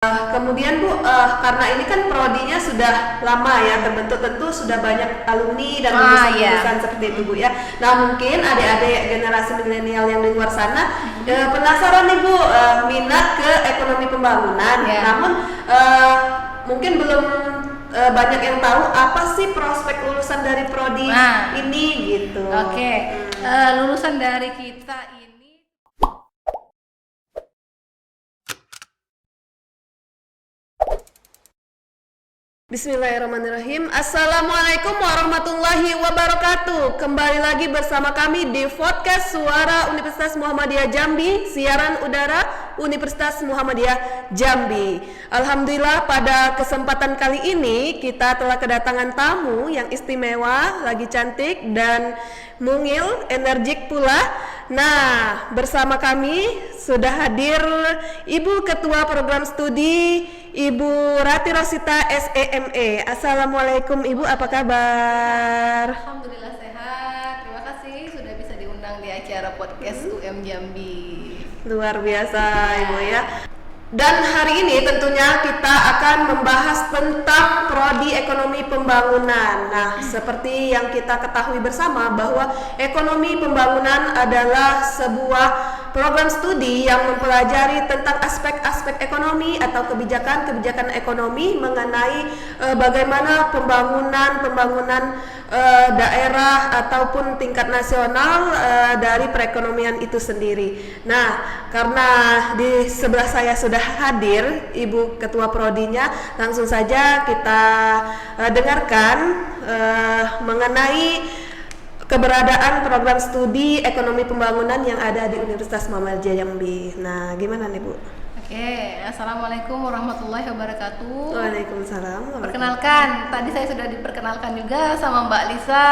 Kemudian Bu, karena ini kan prodinya sudah lama ya terbentuk, tentu sudah banyak alumni dan lulusan-lulusan seperti itu Bu ya. Nah mungkin adik-adik generasi milenial yang di luar sana penasaran nih Bu, minat ke ekonomi pembangunan. Namun mungkin belum banyak yang tahu apa sih prospek lulusan dari prodi ini gitu. Lulusan dari kita ini Bismillahirrahmanirrahim. Assalamualaikum warahmatullahi wabarakatuh. Kembali lagi bersama kami di podcast Suara Universitas Muhammadiyah Jambi, siaran udara Universitas Muhammadiyah Jambi. Alhamdulillah pada kesempatan kali ini kita telah kedatangan tamu yang istimewa, lagi cantik dan mungil, energik pula. Nah, bersama kami sudah hadir Ibu Ketua Program Studi Ibu Rati Rosita SEME. Assalamualaikum Ibu, apa kabar? Alhamdulillah sehat. Terima kasih sudah bisa diundang di acara podcast UM Jambi. Luar biasa Ibu ya. Dan hari ini tentunya kita akan membahas tentang prodi ekonomi pembangunan. Nah, seperti yang kita ketahui bersama bahwa ekonomi pembangunan adalah sebuah program studi yang mempelajari tentang aspek-aspek ekonomi atau kebijakan-kebijakan ekonomi mengenai bagaimana pembangunan daerah ataupun tingkat nasional dari perekonomian itu sendiri. Nah, karena di sebelah saya sudah hadir Ibu Ketua Prodinya, langsung saja kita dengarkan mengenai keberadaan program studi ekonomi pembangunan yang ada di Universitas Muhammadiyah Jambi. Nah, gimana nih Bu? Assalamualaikum warahmatullahi wabarakatuh. Waalaikumsalam. Perkenalkan, tadi saya sudah diperkenalkan juga sama Mbak Lisa.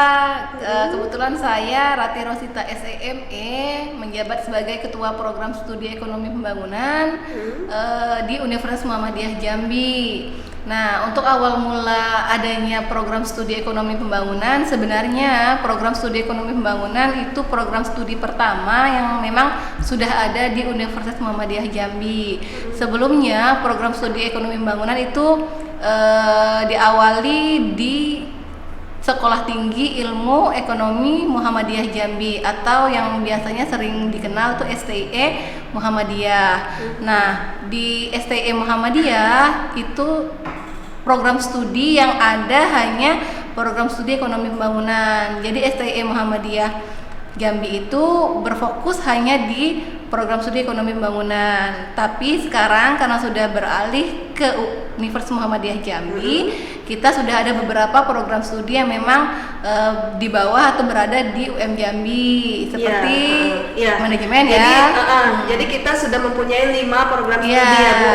Kebetulan saya Rati Rosita SEME, menjabat sebagai Ketua Program Studi Ekonomi Pembangunan di Universitas Muhammadiyah Jambi. Nah, untuk awal mula adanya program studi ekonomi pembangunan, sebenarnya program studi ekonomi pembangunan itu program studi pertama yang memang sudah ada di Universitas Muhammadiyah Jambi. Sebelumnya program studi ekonomi pembangunan itu diawali di Sekolah Tinggi Ilmu Ekonomi Muhammadiyah Jambi atau yang biasanya sering dikenal tuh STIE Muhammadiyah. Nah, di STIE Muhammadiyah itu program studi yang ada hanya program studi ekonomi pembangunan. Jadi STIE Muhammadiyah Jambi itu berfokus hanya di program studi ekonomi pembangunan. Tapi sekarang karena sudah beralih ke Universitas Muhammadiyah Jambi, kita sudah ada beberapa program studi yang memang di bawah atau berada di UM Jambi seperti manajemen Jadi kita sudah mempunyai 5 program studi ya Bu.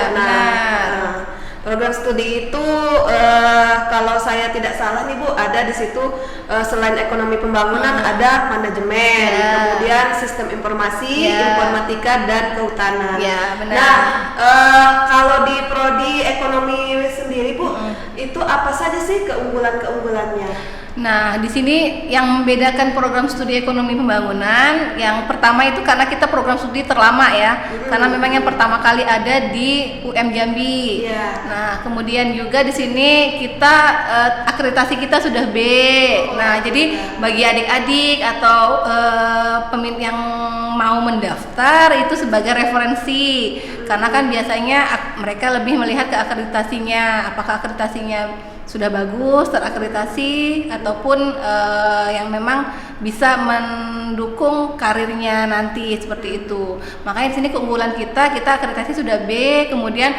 Program studi itu kalau saya tidak salah nih Bu, ada di situ selain ekonomi pembangunan ada manajemen, kemudian sistem informasi, informatika dan kehutanan. Nah, kalau di prodi ekonomi sendiri Bu, itu apa saja sih keunggulan-keunggulannya? Nah, di sini yang membedakan program studi ekonomi pembangunan, yang pertama itu karena kita program studi terlama ya, karena memang yang pertama kali ada di UM Jambi. Nah, kemudian juga di sini kita akreditasi kita sudah B. Nah, jadi bagi adik-adik atau pemimpin yang mau mendaftar itu sebagai referensi, karena kan biasanya mereka lebih melihat ke akreditasinya, apakah akreditasinya sudah bagus, terakreditasi ataupun yang memang bisa mendukung karirnya nanti seperti itu. Makanya di sini keunggulan kita akreditasi sudah B, kemudian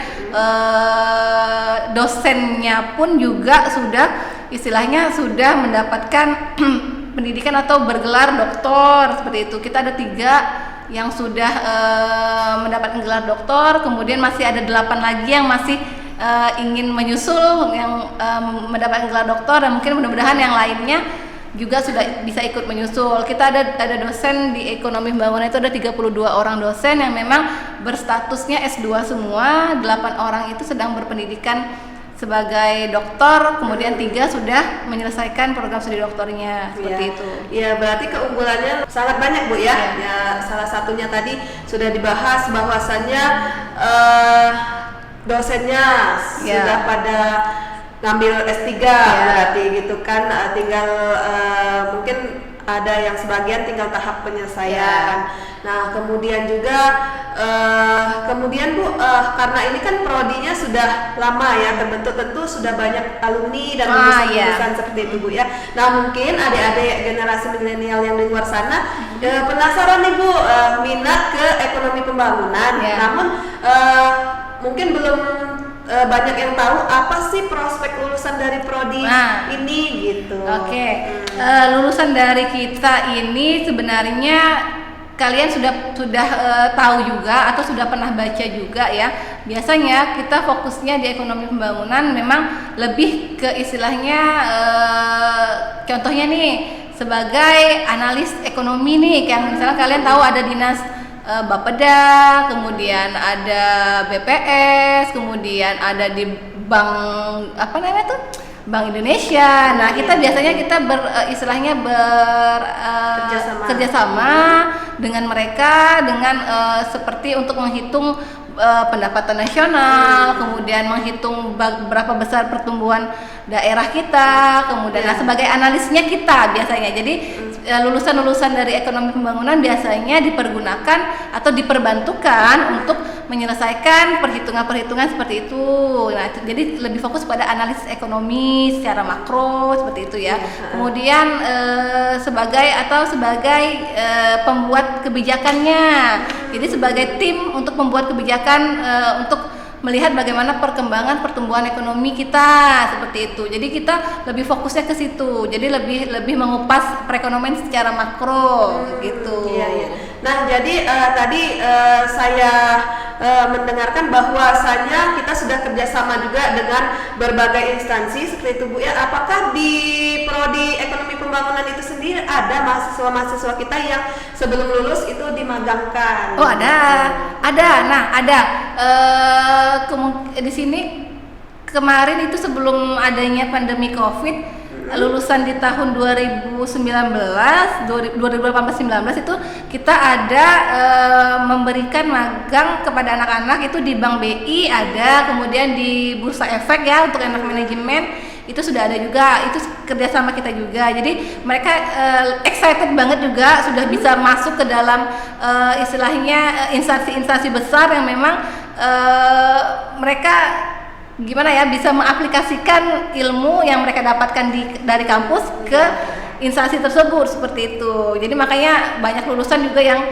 dosennya pun juga sudah istilahnya sudah mendapatkan pendidikan atau bergelar doktor seperti itu. Kita ada 3 yang sudah mendapatkan gelar doktor, kemudian masih ada 8 lagi yang masih ingin menyusul yang mendapatkan gelar doktor, dan mungkin mudah-mudahan yang lainnya juga sudah bisa ikut menyusul. Kita ada dosen di ekonomi pembangunan itu ada 32 orang dosen yang memang berstatusnya S2 semua, 8 orang itu sedang berpendidikan sebagai doktor, kemudian 3 sudah menyelesaikan program studi doktornya seperti itu. Ya, berarti keunggulannya sangat banyak Bu ya. Ya, salah satunya tadi sudah dibahas bahwasannya dosennya sudah pada ngambil S3 berarti gitu kan, tinggal mungkin ada yang sebagian tinggal tahap penyelesaian. Nah kemudian juga kemudian Bu, karena ini kan prodinya sudah lama ya terbentuk, tentu sudah banyak alumni dan lulusan seperti itu Bu ya. Nah mungkin adik-adik generasi milenial yang di luar sana penasaran nih Bu, minat ke ekonomi pembangunan, namun mungkin belum banyak yang tahu apa sih prospek lulusan dari prodi ini gitu. Lulusan dari kita ini sebenarnya kalian sudah tahu juga atau sudah pernah baca juga ya. Biasanya kita fokusnya di ekonomi pembangunan memang lebih ke istilahnya contohnya nih sebagai analis ekonomi nih, kayak misalnya kalian tahu ada dinas Bapeda, kemudian ada BPS, kemudian ada di Bank Bank Indonesia. Nah, kita biasanya kerjasama dengan mereka dengan seperti untuk menghitung pendapatan nasional, kemudian menghitung berapa besar pertumbuhan daerah kita, kemudian sebagai analisnya kita biasanya. Jadi lulusan-lulusan dari ekonomi pembangunan biasanya dipergunakan atau diperbantukan untuk menyelesaikan perhitungan-perhitungan seperti itu. Nah, jadi lebih fokus pada analisis ekonomi secara makro seperti itu ya. Kemudian sebagai pembuat kebijakannya. Jadi sebagai tim untuk membuat kebijakan untuk melihat bagaimana perkembangan pertumbuhan ekonomi kita seperti itu. Jadi kita lebih fokusnya ke situ. Jadi lebih mengupas perekonomian secara makro gitu. Nah, jadi tadi saya mendengarkan bahwasanya kita sudah kerjasama juga dengan berbagai instansi seperti itu Bu ya. Apakah di prodi ekonomi pembangunan itu sendiri ada mahasiswa-mahasiswa kita yang sebelum lulus itu dimagangkan? Oh ada. Nah ada. Di sini kemarin itu sebelum adanya pandemi COVID, lulusan di tahun 2018-19 itu kita ada memberikan magang kepada anak-anak itu di Bank BI ada, kemudian di Bursa Efek ya untuk anak manajemen itu sudah ada juga, itu kerjasama kita juga. Jadi mereka excited banget juga sudah bisa masuk ke dalam istilahnya instansi-instansi besar yang memang mereka gimana ya bisa mengaplikasikan ilmu yang mereka dapatkan dari kampus ke instansi tersebut seperti itu. Jadi makanya banyak lulusan juga yang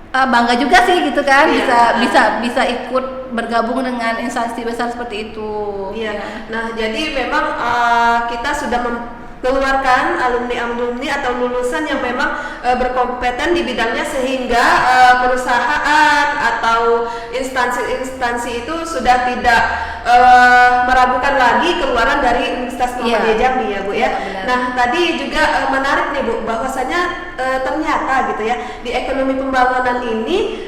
bangga juga sih gitu kan, bisa ikut bergabung dengan instansi besar seperti itu. Nah jadi memang kita sudah keluarkan alumni atau lulusan yang memang berkompeten di bidangnya sehingga perusahaan atau instansi itu sudah tidak meragukan lagi keluaran dari Universitas Muhammadiyah Jambi ya Bu ya. Nah tadi juga menarik nih Bu bahwasanya ternyata gitu ya di ekonomi pembangunan ini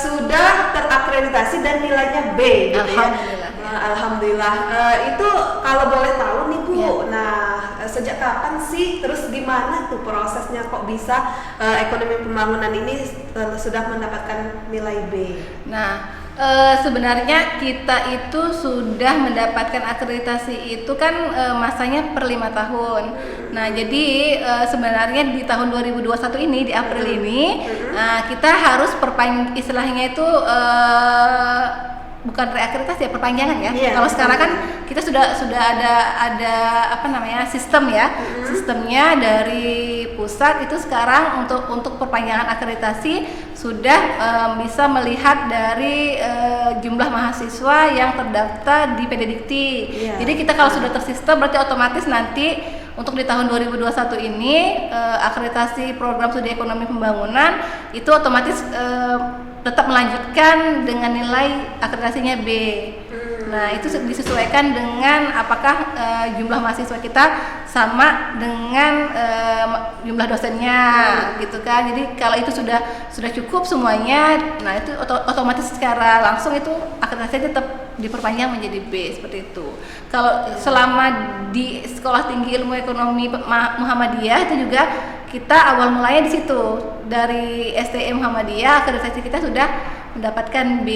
sudah terakreditasi dan nilainya B gitu ya. Alhamdulillah. Itu kalau boleh tahu nih Bu, nah sejak kapan sih, terus gimana tuh prosesnya kok bisa ekonomi pembangunan ini sudah mendapatkan nilai B? Nah, sebenarnya kita itu sudah mendapatkan akreditasi itu kan masanya per 5 tahun. Nah, jadi sebenarnya di tahun 2021 ini di April ini kita harus istilahnya itu bukan reakreditasi ya, perpanjangan ya. Kalau sekarang kan kita sudah ada sistem ya. Sistemnya dari pusat itu sekarang untuk perpanjangan akreditasi sudah bisa melihat dari jumlah mahasiswa yang terdaftar di PDDikti. Jadi kita kalau sudah tersistem berarti otomatis nanti untuk di tahun 2021 ini akreditasi program studi ekonomi pembangunan itu otomatis tetap melanjutkan dengan nilai akreditasinya B. Nah, itu disesuaikan dengan apakah jumlah mahasiswa kita sama dengan jumlah dosennya gitu kan. Jadi kalau itu sudah cukup semuanya, nah itu otomatis secara langsung itu akreditasi tetap diperpanjang menjadi B seperti itu. Kalau selama di Sekolah Tinggi Ilmu Ekonomi Muhammadiyah itu juga kita awal mulanya di situ, dari STM Muhammadiyah akreditasi kita sudah mendapatkan B.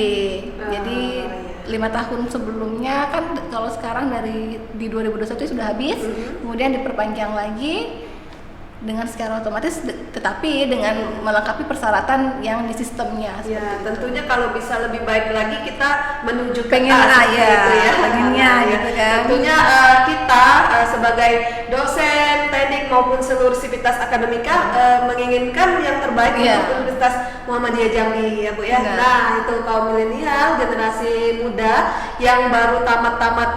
Jadi 5 tahun sebelumnya kan, kalau sekarang di 2021 sudah habis, kemudian diperpanjang lagi dengan secara otomatis, tetapi dengan melengkapi persyaratan yang di sistemnya. Ya, tentunya kalau bisa lebih baik lagi kita menuju ke pengen gitu ya. pengennya gitu kan. Tentunya kita sebagai dosen teknik maupun seluruh sivitas akademika menginginkan yang terbaik untuk Universitas Muhammadiyah Jambi ya Bu ya. Benar. Nah, itu kaum milenial, generasi muda yang baru tamat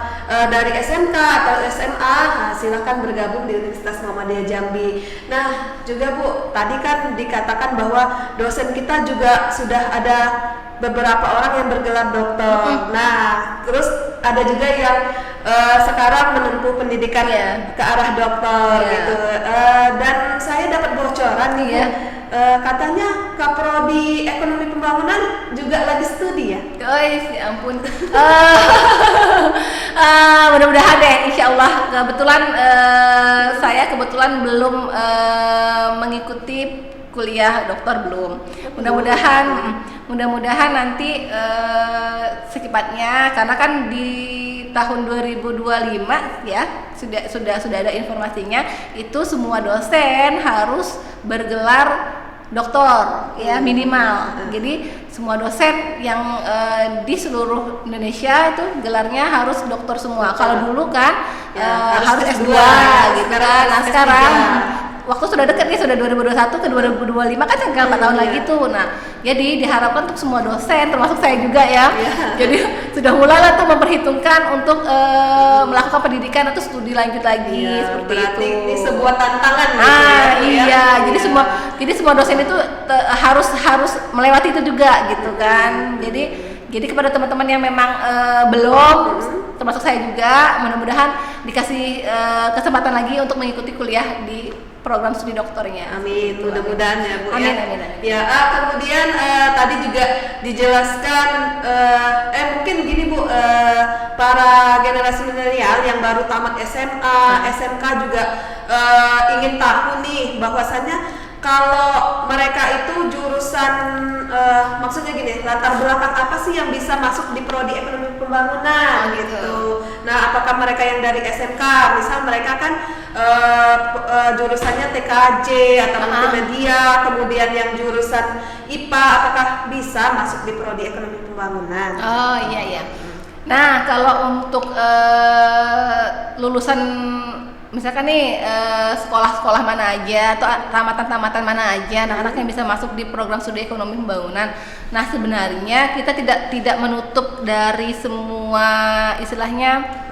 dari SMK atau SMA, silahkan bergabung di Universitas Muhammadiyah Jambi. Nah, juga Bu, tadi kan dikatakan bahwa dosen kita juga sudah ada beberapa orang yang bergelar doktor. Nah, terus ada juga yang sekarang menempuh pendidikan ke arah doktor gitu. Dan saya dapat bocoran nih Bu, katanya Kaprodi Ekonomi Pembangunan juga lagi studi ya? Ya ampun. Mudah-mudahan deh, insya Allah. Saya kebetulan belum mengikuti kuliah dokter, belum. Mudah-mudahan nanti secepatnya, karena kan di tahun 2025 ya sudah ada informasinya, itu semua dosen harus bergelar doktor ya minimal. Jadi semua dosen yang di seluruh Indonesia itu gelarnya harus doktor semua. Kalau dulu kan harus S2 gitu kan. Nah, sekarang waktu sudah dekat nih, sudah 2021 ke 2025 kan tinggal 4 tahun lagi tuh. Nah, jadi diharapkan untuk semua dosen, termasuk saya juga ya. Jadi sudah mulailah tuh memperhitungkan untuk melakukan pendidikan atau studi lanjut lagi, seperti berarti itu. ini sebuah tantangan Jadi semua dosen itu harus melewati itu juga gitu kan. Jadi kepada teman-teman yang memang belum, termasuk saya juga, mudah-mudahan dikasih kesempatan lagi untuk mengikuti kuliah di program studi doktornya. Amin, mudah-mudahan ya Bu. Amin. Ya, kemudian tadi juga dijelaskan, mungkin gini Bu, para generasi milenial yang baru tamat SMA, SMK juga ingin tahu nih bahwasannya kalau mereka itu jurusan, maksudnya gini, latar belakang apa sih yang bisa masuk di prodi ekonomi pembangunan gitu. Nah, apakah mereka yang dari SMK, misal mereka kan jurusannya TKJ atau multimedia, kemudian yang jurusan IPA, apakah bisa masuk di prodi ekonomi pembangunan? Oh iya. Nah, kalau untuk lulusan misalkan nih sekolah-sekolah mana aja atau tamatan-tamatan mana aja anak-anak yang bisa masuk di program studi ekonomi pembangunan. Nah, sebenarnya kita tidak menutup dari semua istilahnya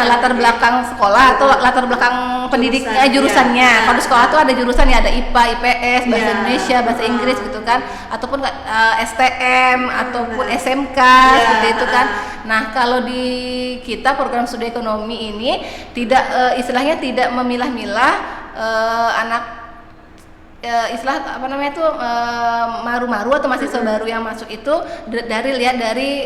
latar belakang sekolah atau latar belakang pendidikan jurusannya. Kalau di sekolah tuh ada jurusan ya, ada IPA, IPS, bahasa Indonesia, bahasa Inggris gitu kan, ataupun STM ataupun SMK seperti itu kan. Nah, kalau di kita program studi ekonomi ini istilahnya tidak memilah-milah anak istilah apa namanya itu maru-maru atau mahasiswa baru yang masuk itu dari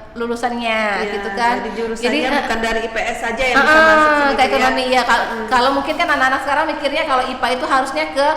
lulusannya gitu kan. Jadi jurusannya bukan dari IPS saja yang bisa masuk ke ekonomi ya. Kalau mungkin kan anak-anak sekarang mikirnya kalau IPA itu harusnya ke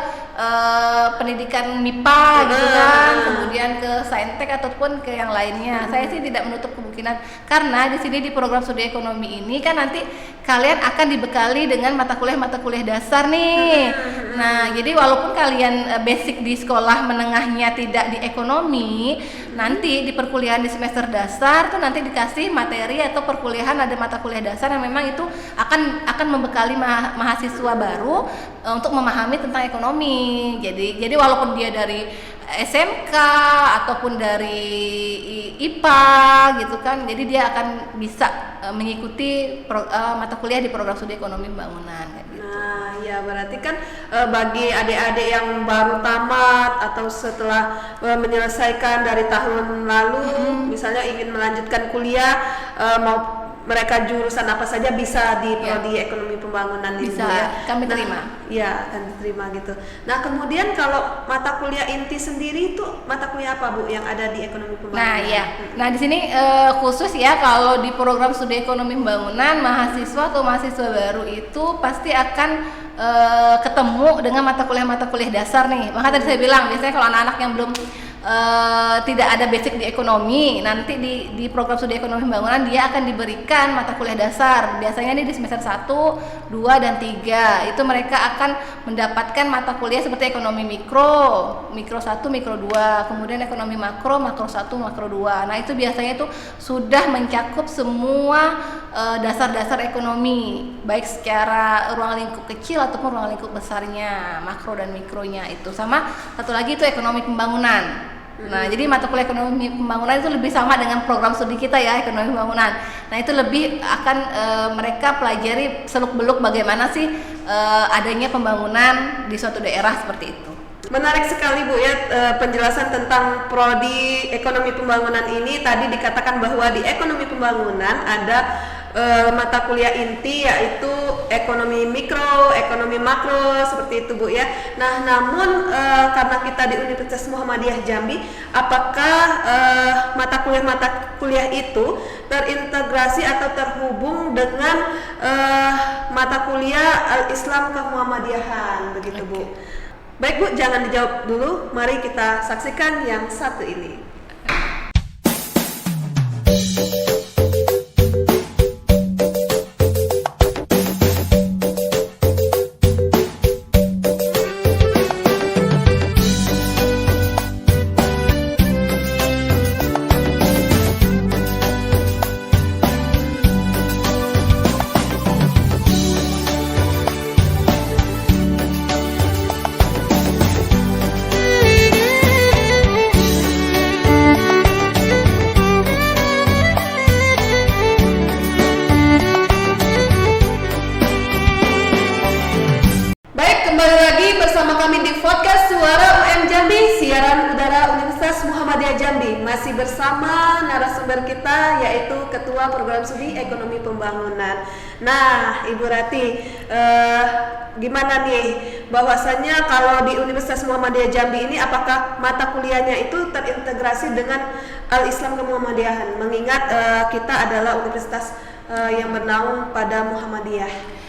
pendidikan MIPA gitu kan, kemudian ke Saintek ataupun ke yang lainnya. Saya sih tidak menutup kemungkinan, karena di sini di program studi ekonomi ini kan nanti kalian akan dibekali dengan mata kuliah dasar nih. Nah, jadi walaupun kalian basic di sekolah menengahnya tidak di ekonomi, nanti di perkuliahan di semester dasar tuh nanti dikasih materi atau perkuliahan, ada mata kuliah dasar yang memang itu akan membekali mahasiswa baru untuk memahami tentang ekonomi. Jadi walaupun dia dari SMK ataupun dari IPA gitu kan, jadi dia akan bisa mengikuti mata kuliah di program studi ekonomi pembangunan gitu. Nah, ya berarti kan bagi adik-adik yang baru tamat atau setelah menyelesaikan dari tahun lalu, misalnya ingin melanjutkan kuliah, mau mereka jurusan apa saja bisa di prodi ekonomi pembangunan ini ya. Kami terima. Ya, akan diterima gitu. Nah, kemudian kalau mata kuliah inti sendiri itu mata kuliah apa Bu yang ada di ekonomi pembangunan? Nah, ya. Nah, di sini khusus ya, kalau di program studi ekonomi pembangunan, mahasiswa atau mahasiswa baru itu pasti akan ketemu dengan mata kuliah dasar nih. Maka tadi saya bilang biasanya kalau anak-anak yang belum tidak ada basic di ekonomi, nanti di program studi ekonomi pembangunan dia akan diberikan mata kuliah dasar. Biasanya nih di semester 1, 2, dan 3 itu mereka akan mendapatkan mata kuliah seperti ekonomi mikro 1, mikro 2, kemudian ekonomi makro 1, makro 2. Nah itu biasanya itu sudah mencakup semua dasar-dasar ekonomi, baik secara ruang lingkup kecil ataupun ruang lingkup besarnya, makro dan mikronya itu. Sama satu lagi itu ekonomi pembangunan. Nah, jadi mata kuliah ekonomi pembangunan itu lebih sama dengan program studi kita ya, ekonomi pembangunan. Nah, itu lebih akan mereka pelajari seluk-beluk bagaimana sih adanya pembangunan di suatu daerah seperti itu. Menarik sekali Bu ya, penjelasan tentang prodi ekonomi pembangunan ini. Tadi dikatakan bahwa di ekonomi pembangunan ada mata kuliah inti yaitu ekonomi mikro, ekonomi makro seperti itu Bu ya. Nah, namun karena kita di Universitas Muhammadiyah Jambi, apakah mata kuliah itu terintegrasi atau terhubung dengan mata kuliah Al-Islam Kemuhammadiyahan begitu Bu? Baik Bu, jangan dijawab dulu, mari kita saksikan yang satu ini. Kembali lagi bersama kami di podcast Suara UM Jambi, siaran udara Universitas Muhammadiyah Jambi. Masih bersama narasumber kita yaitu Ketua Program Studi Ekonomi Pembangunan. Nah, Ibu Rati, gimana nih bahwasannya kalau di Universitas Muhammadiyah Jambi ini apakah mata kuliahnya itu terintegrasi dengan Al-Islam Kemuhammadiyahan? Mengingat kita adalah universitas yang bernaung pada Muhammadiyah.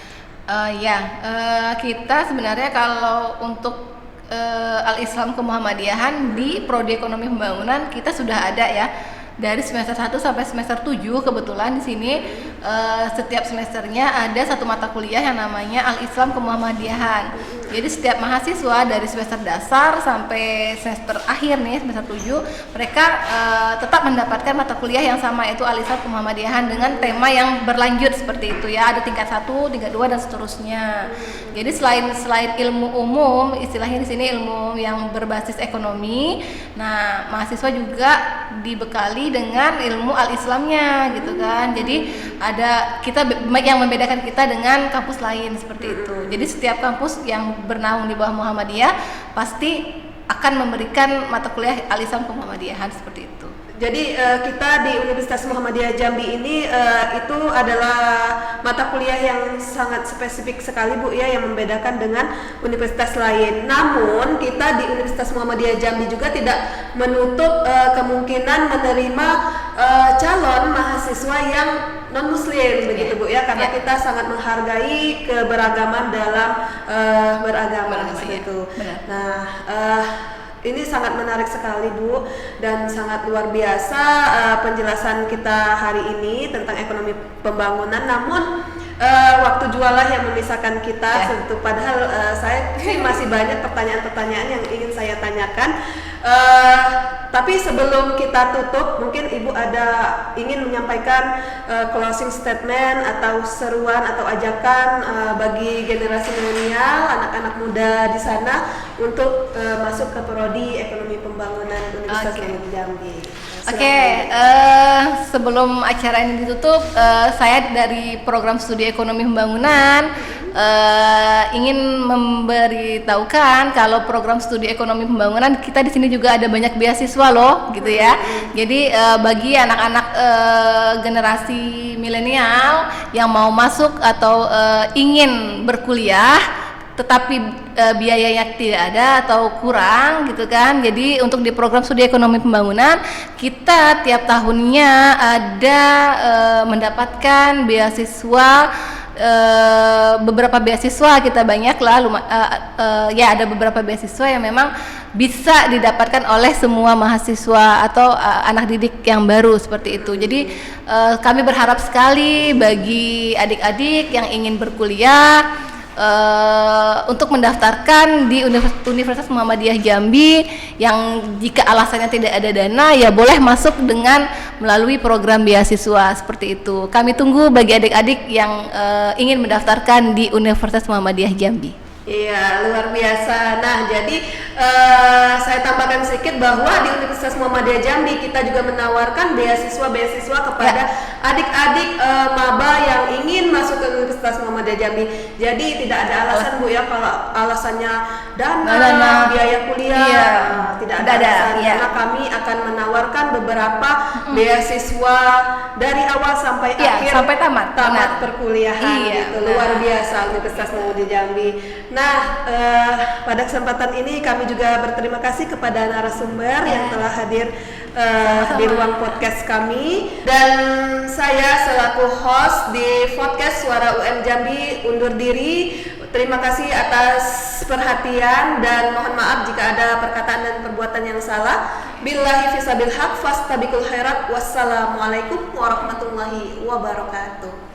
Kita sebenarnya kalau untuk Al-Islam Kemuhammadiyahan di prodi ekonomi pembangunan kita sudah ada ya. Dari semester 1 sampai semester 7 kebetulan di sini setiap semesternya ada satu mata kuliah yang namanya Al-Islam Kemuhammadiyahan. Jadi setiap mahasiswa dari semester dasar sampai semester akhir nih, semester 7, mereka tetap mendapatkan mata kuliah yang sama, yaitu Al-Islam Kemuhammadiyahan dengan tema yang berlanjut seperti itu ya. Ada tingkat 1, tingkat 2 dan seterusnya. Jadi selain ilmu umum, istilahnya di sini ilmu yang berbasis ekonomi, nah mahasiswa juga dibekali dengan ilmu al-Islamnya gitu kan. Jadi ada yang membedakan kita dengan kampus lain seperti itu. Jadi setiap kampus yang bernaung di bawah Muhammadiyah pasti akan memberikan mata kuliah al-Islam Kemuhammadiyahan seperti itu. Jadi kita di Universitas Muhammadiyah Jambi ini itu adalah mata kuliah yang sangat spesifik sekali Bu ya, yang membedakan dengan universitas lain. Namun kita di Universitas Muhammadiyah Jambi juga tidak menutup kemungkinan menerima calon mahasiswa yang non muslim begitu Bu ya, karena kita sangat menghargai keberagaman dalam beragama itu. Nah, ini sangat menarik sekali Bu, dan sangat luar biasa penjelasan kita hari ini tentang ekonomi pembangunan. Namun waktu jualah yang memisahkan kita tentu, padahal saya masih banyak pertanyaan-pertanyaan yang ingin saya tanyakan. Tapi sebelum kita tutup, mungkin Ibu ingin menyampaikan closing statement atau seruan atau ajakan bagi generasi milenial, anak-anak muda di sana untuk masuk ke prodi ekonomi pembangunan Universitas Jambi. Sebelum acara ini ditutup, saya dari program studi ekonomi pembangunan ingin memberitahukan kalau program studi ekonomi pembangunan kita di sini juga ada banyak beasiswa loh, gitu ya. Jadi bagi anak-anak generasi milenial yang mau masuk atau ingin berkuliah tetapi biayanya tidak ada atau kurang gitu kan. Jadi untuk di program studi ekonomi pembangunan kita tiap tahunnya ada mendapatkan beasiswa beberapa beasiswa kita banyak lah, ya ada beberapa beasiswa yang memang bisa didapatkan oleh semua mahasiswa atau anak didik yang baru seperti itu. Jadi kami berharap sekali bagi adik-adik yang ingin berkuliah untuk mendaftarkan di Universitas Muhammadiyah Jambi, yang jika alasannya tidak ada dana ya boleh masuk dengan melalui program beasiswa seperti itu. Kami tunggu bagi adik-adik yang ingin mendaftarkan di Universitas Muhammadiyah Jambi. Iya, luar biasa. Nah, jadi saya tambahkan sedikit bahwa di Universitas Muhammadiyah Jambi kita juga menawarkan beasiswa kepada adik-adik maba yang ingin masuk ke Universitas Muhammadiyah Jambi. Jadi tidak ada alasan Bu ya, kalau alasannya dana, biaya kuliah, tidak ada alasan. Karena kami akan menawarkan beberapa beasiswa dari awal sampai akhir, sampai tamat perkuliahan gitu. Luar biasa Universitas Muhammadiyah Jambi. Nah, pada kesempatan ini kami juga berterima kasih kepada narasumber yang telah hadir di ruang podcast kami, dan saya selaku host di podcast Suara UM Jambi undur diri. Terima kasih atas perhatian dan mohon maaf jika ada perkataan dan perbuatan yang salah. Billahi fisabil haq fastabiqul khairat. Wassalamualaikum warahmatullahi wabarakatuh.